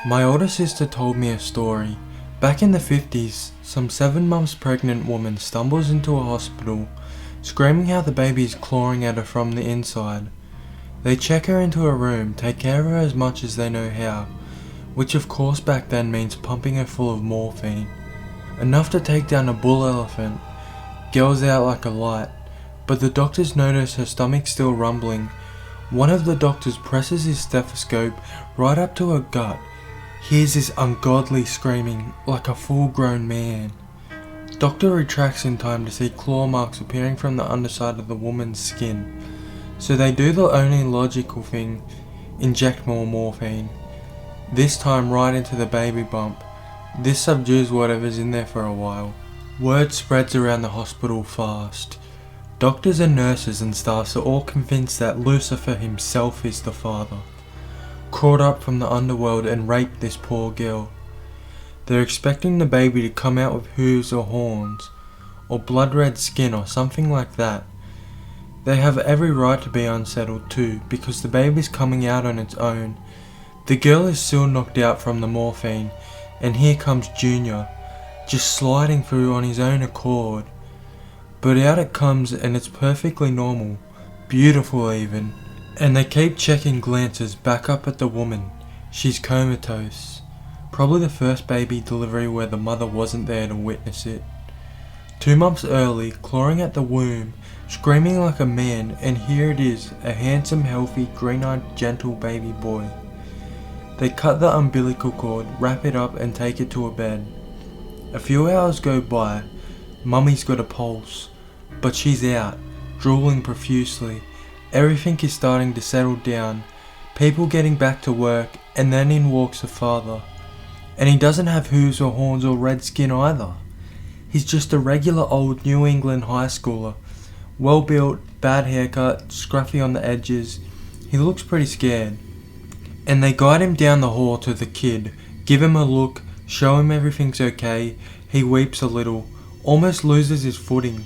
My older sister told me a story. Back in the 50s, some 7 months pregnant woman stumbles into a hospital, screaming how the baby is clawing at her from the inside. They check her into a room, take care of her as much as they know how, which of course back then means pumping her full of morphine. Enough to take down a bull elephant. Girl's out like a light, but the doctors notice her stomach still rumbling. One of the doctors presses his stethoscope right up to her gut. Hears this ungodly screaming like a full-grown man. Doctor retracts in time to see claw marks appearing from the underside of the woman's skin. So they do the only logical thing, inject more morphine. This time right into the baby bump. This subdues whatever's in there for a while. Word spreads around the hospital fast. Doctors and nurses and staffs are all convinced that Lucifer himself is the father, crawled up from the underworld and raped this poor girl. They're expecting the baby to come out with hooves or horns, or blood red skin or something like that. They have every right to be unsettled too, because the baby's coming out on its own. The girl is still knocked out from the morphine, and here comes Junior, just sliding through on his own accord. But out it comes and it's perfectly normal, beautiful even. And they keep checking glances back up at the woman. She's comatose. Probably the first baby delivery where the mother wasn't there to witness it. 2 months early, clawing at the womb, screaming like a man, and here it is, a handsome, healthy, green-eyed, gentle baby boy. They cut the umbilical cord, wrap it up and take it to a bed. A few hours go by. Mummy's got a pulse, but she's out, drooling profusely. Everything is starting to settle down, people getting back to work, and then in walks the father. And he doesn't have hooves or horns or red skin either. He's just a regular old New England high schooler. Well built, bad haircut, scruffy on the edges. He looks pretty scared. And they guide him down the hall to the kid, give him a look, show him everything's okay. He weeps a little, almost loses his footing.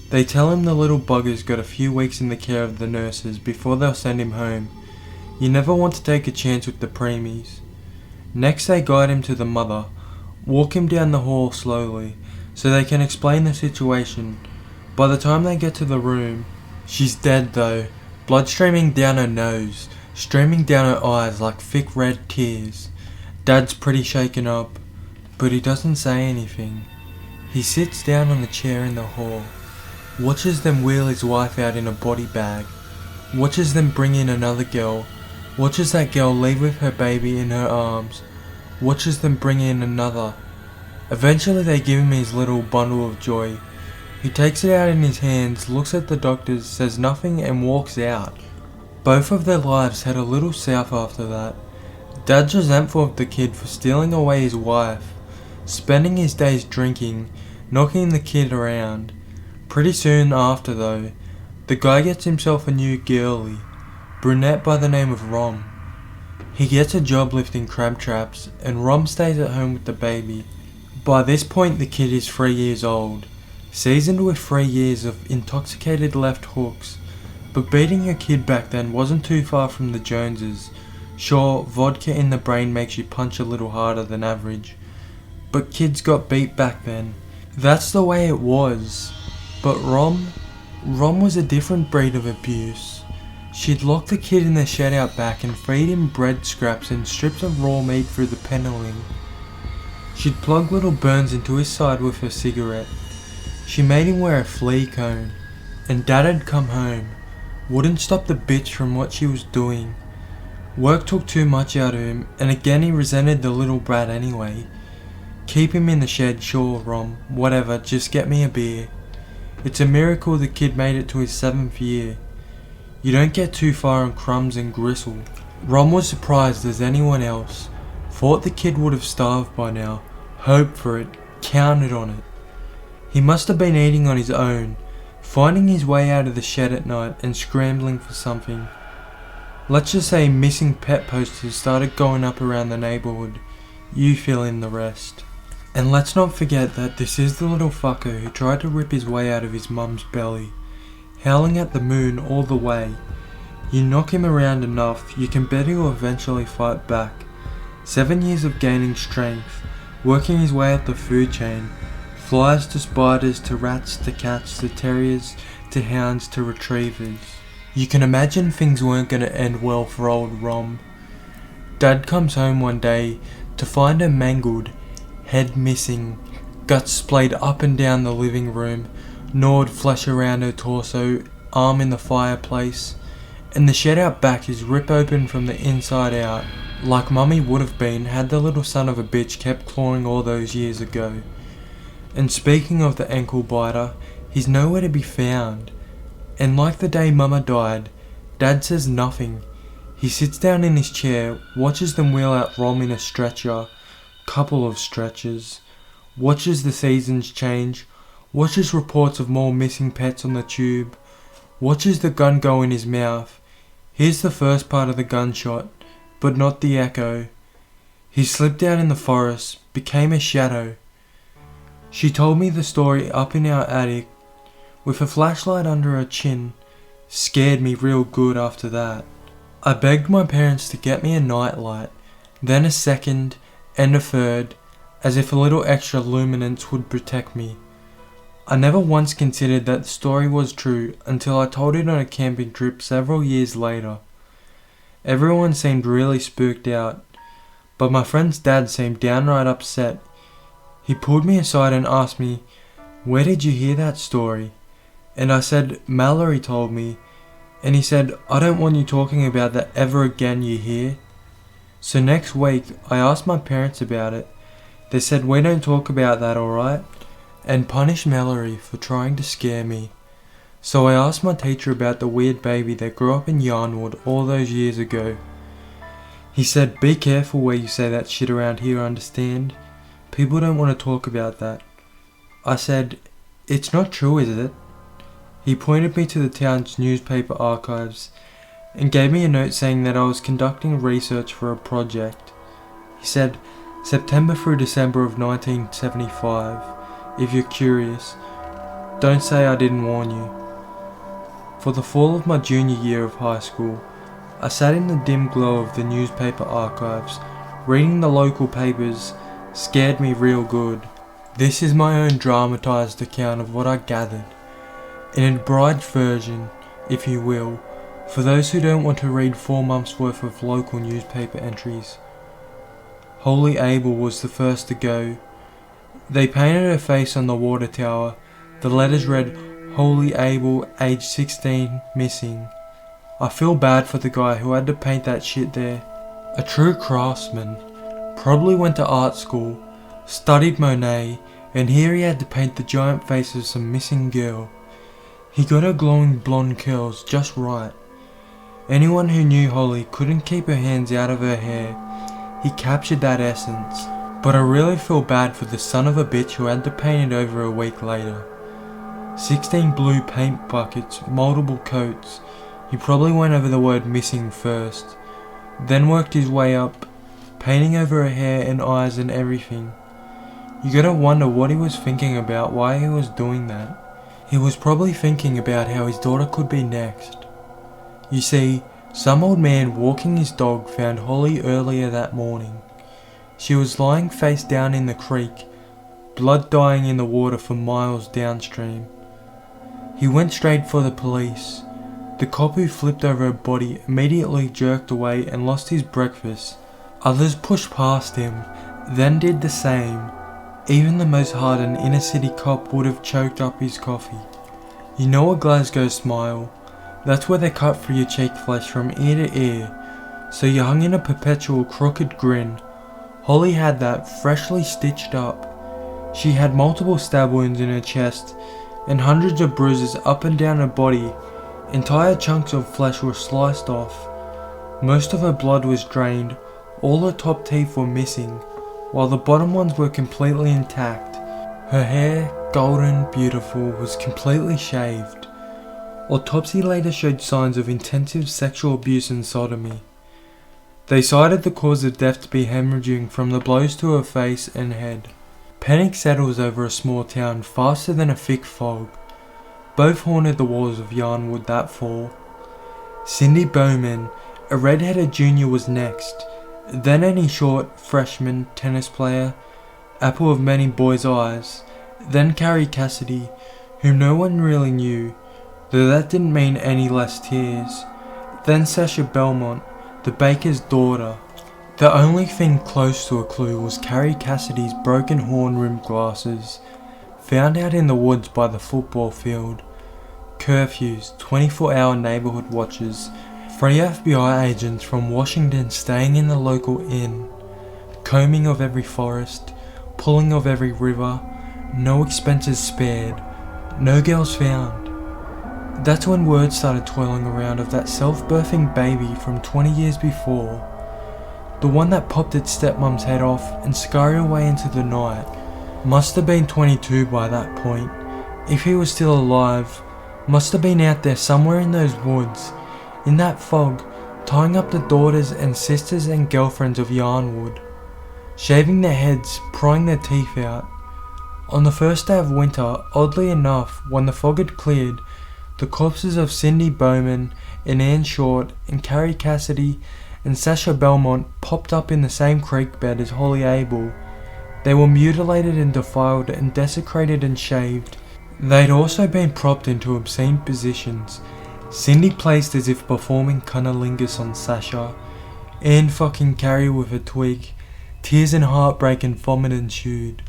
They tell him the little bugger's got a few weeks in the care of the nurses before they'll send him home. You never want to take a chance with the preemies. Next they guide him to the mother, walk him down the hall slowly, so they can explain the situation. By the time they get to the room, she's dead though, blood streaming down her nose, streaming down her eyes like thick red tears. Dad's pretty shaken up, but he doesn't say anything. He sits down on the chair in the hall, watches them wheel his wife out in a body bag, watches them bring in another girl, watches that girl leave with her baby in her arms, watches them bring in another. Eventually they give him his little bundle of joy. He takes it out in his hands, looks at the doctors, says nothing and walks out. Both of their lives head a little south after that. Dad's resentful of the kid for stealing away his wife, spending his days drinking, knocking the kid around. Pretty soon after though, the guy gets himself a new girlie, brunette by the name of Rom. He gets a job lifting crab traps, and Rom stays at home with the baby. By this point the kid is 3 years old, seasoned with 3 years of intoxicated left hooks, but beating a kid back then wasn't too far from the Joneses. Sure, vodka in the brain makes you punch a little harder than average, but kids got beat back then. That's the way it was. But Rom was a different breed of abuse. She'd lock the kid in the shed out back and feed him bread scraps and strips of raw meat through the paneling. She'd plug little burns into his side with her cigarette. She made him wear a flea cone, and Dad'd come home, wouldn't stop the bitch from what she was doing. Work took too much out of him, and again he resented the little brat anyway. Keep him in the shed, sure Rom, whatever, just get me a beer. It's a miracle the kid made it to his 7th year. You don't get too far on crumbs and gristle. Rom was surprised as anyone else. Thought the kid would have starved by now. Hoped for it. Counted on it. He must have been eating on his own, finding his way out of the shed at night and scrambling for something. Let's just say missing pet posters started going up around the neighbourhood. You fill in the rest. And let's not forget that this is the little fucker who tried to rip his way out of his mum's belly, howling at the moon all the way. You knock him around enough, you can bet he'll eventually fight back. 7 years of gaining strength, working his way up the food chain, flies to spiders to rats to cats to terriers to hounds to retrievers. You can imagine things weren't going to end well for old Rom. Dad comes home one day to find her mangled, head missing, guts splayed up and down the living room, gnawed flesh around her torso, arm in the fireplace, and the shed out back is ripped open from the inside out, like Mummy would have been had the little son of a bitch kept clawing all those years ago. And speaking of the ankle biter, he's nowhere to be found. And like the day Mama died, Dad says nothing. He sits down in his chair, watches them wheel out Rom in a stretcher, couple of stretchers, watches the seasons change, watches reports of more missing pets on the tube, watches the gun go in his mouth, hears the first part of the gunshot, but not the echo. He slipped out in the forest, became a shadow. She told me the story up in our attic, with a flashlight under her chin. Scared me real good after that. I begged my parents to get me a nightlight, then a second, and a third, as if a little extra luminance would protect me. I never once considered that the story was true until I told it on a camping trip several years later. Everyone seemed really spooked out, but my friend's dad seemed downright upset. He pulled me aside and asked me, "Where did you hear that story?" And I said, "Mallory told me." And he said, "I don't want you talking about that ever again, you hear?" So next week, I asked my parents about it. They said, "We don't talk about that, alright?" And punished Mallory for trying to scare me. So I asked my teacher about the weird baby that grew up in Yarnwood all those years ago. He said, "Be careful where you say that shit around here, understand? People don't want to talk about that." I said, "It's not true, is it?" He pointed me to the town's newspaper archives and gave me a note saying that I was conducting research for a project. He said, "September through December of 1975, if you're curious. Don't say I didn't warn you." For the fall of my junior year of high school, I sat in the dim glow of the newspaper archives, reading the local papers. Scared me real good. This is my own dramatized account of what I gathered, an abridged version, if you will, for those who don't want to read 4 months worth of local newspaper entries. Holy Abel was the first to go. They painted her face on the water tower. The letters read, "Holy Abel, age 16, missing." I feel bad for the guy who had to paint that shit there. A true craftsman. Probably went to art school, studied Monet, and here he had to paint the giant face of some missing girl. He got her glowing blonde curls just right. Anyone who knew Holly couldn't keep her hands out of her hair. He captured that essence. But I really feel bad for the son of a bitch who had to paint it over a week later. 16 blue paint buckets, multiple coats. He probably went over the word missing first, then worked his way up, painting over her hair and eyes and everything. You gotta wonder what he was thinking about, why he was doing that. He was probably thinking about how his daughter could be next. You see, some old man walking his dog found Holly earlier that morning. She was lying face down in the creek, blood dying in the water for miles downstream. He went straight for the police. The cop who flipped over her body immediately jerked away and lost his breakfast. Others pushed past him, then did the same. Even the most hardened inner city cop would have choked up his coffee. You know a Glasgow smile? That's where they cut through your cheek flesh from ear to ear, so you hung in a perpetual crooked grin. Holly had that, freshly stitched up. She had multiple stab wounds in her chest, and hundreds of bruises up and down her body. Entire chunks of flesh were sliced off. Most of her blood was drained, all her top teeth were missing, while the bottom ones were completely intact. Her hair, golden, beautiful, was completely shaved. Autopsy later showed signs of intensive sexual abuse and sodomy. They cited the cause of death to be hemorrhaging from the blows to her face and head. Panic settles over a small town faster than a thick fog. Both haunted the walls of Yarnwood that fall. Cindy Bowman, a red-headed junior, was next. Then any short freshman tennis player, apple of many boys' eyes. Then Carrie Cassidy, whom no one really knew, though that didn't mean any less tears. Then Sasha Belmont, the baker's daughter. The only thing close to a clue was Carrie Cassidy's broken horn-rimmed glasses, found out in the woods by the football field. Curfews, 24-hour neighborhood watches, 3 FBI agents from Washington staying in the local inn, combing of every forest, pulling of every river, no expenses spared, no girls found. That's when word started twirling around of that self-birthing baby from 20 years before, the one that popped its stepmom's head off and scurried away into the night. Must have been 22 by that point. If he was still alive, must have been out there somewhere in those woods, in that fog, tying up the daughters and sisters and girlfriends of Yarnwood, shaving their heads, prying their teeth out. On the first day of winter, oddly enough, when the fog had cleared, the corpses of Cindy Bowman and Ann Short and Carrie Cassidy and Sasha Belmont popped up in the same creek bed as Holly Abel. They were mutilated and defiled and desecrated and shaved. They'd also been propped into obscene positions. Cindy placed as if performing cunnilingus on Sasha. Ann fucking Carrie with a twig. Tears and heartbreak and vomit ensued.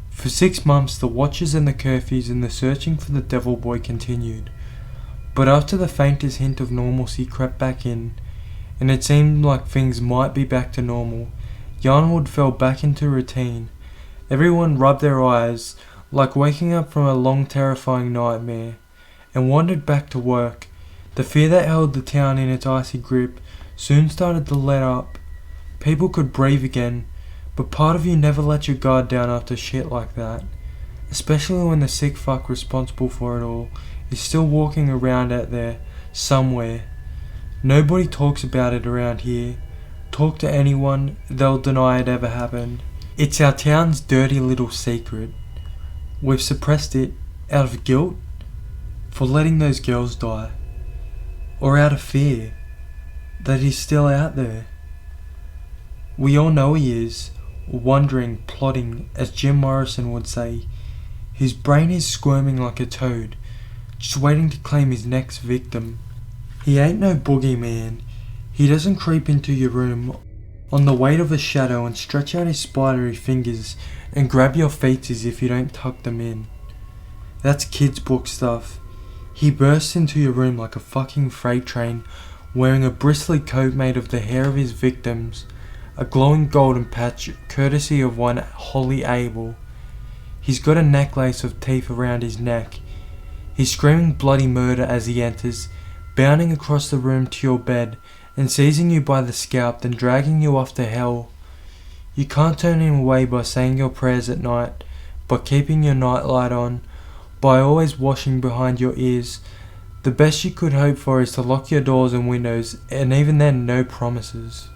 For 6 months the watches and the curfews and the searching for the devil boy continued. But after the faintest hint of normalcy crept back in, and it seemed like things might be back to normal, Yarnwood fell back into routine. Everyone rubbed their eyes, like waking up from a long terrifying nightmare, and wandered back to work. The fear that held the town in its icy grip soon started to let up. People could breathe again, but part of you never lets your guard down after shit like that, especially when the sick fuck responsible for it all is still walking around out there, somewhere. Nobody talks about it around here. Talk to anyone, they'll deny it ever happened. It's our town's dirty little secret. We've suppressed it out of guilt for letting those girls die, or out of fear that he's still out there. We all know he is, wondering, plotting, as Jim Morrison would say. His brain is squirming like a toad, just waiting to claim his next victim. He ain't no boogeyman. He doesn't creep into your room on the weight of a shadow and stretch out his spidery fingers and grab your feet as if you don't tuck them in. That's kids' book stuff. He bursts into your room like a fucking freight train, wearing a bristly coat made of the hair of his victims, a glowing golden patch courtesy of one Holly Abel. He's got a necklace of teeth around his neck. He's screaming bloody murder as he enters, bounding across the room to your bed and seizing you by the scalp, then dragging you off to hell. You can't turn him away by saying your prayers at night, by keeping your nightlight on, by always washing behind your ears. The best you could hope for is to lock your doors and windows, and even then no promises.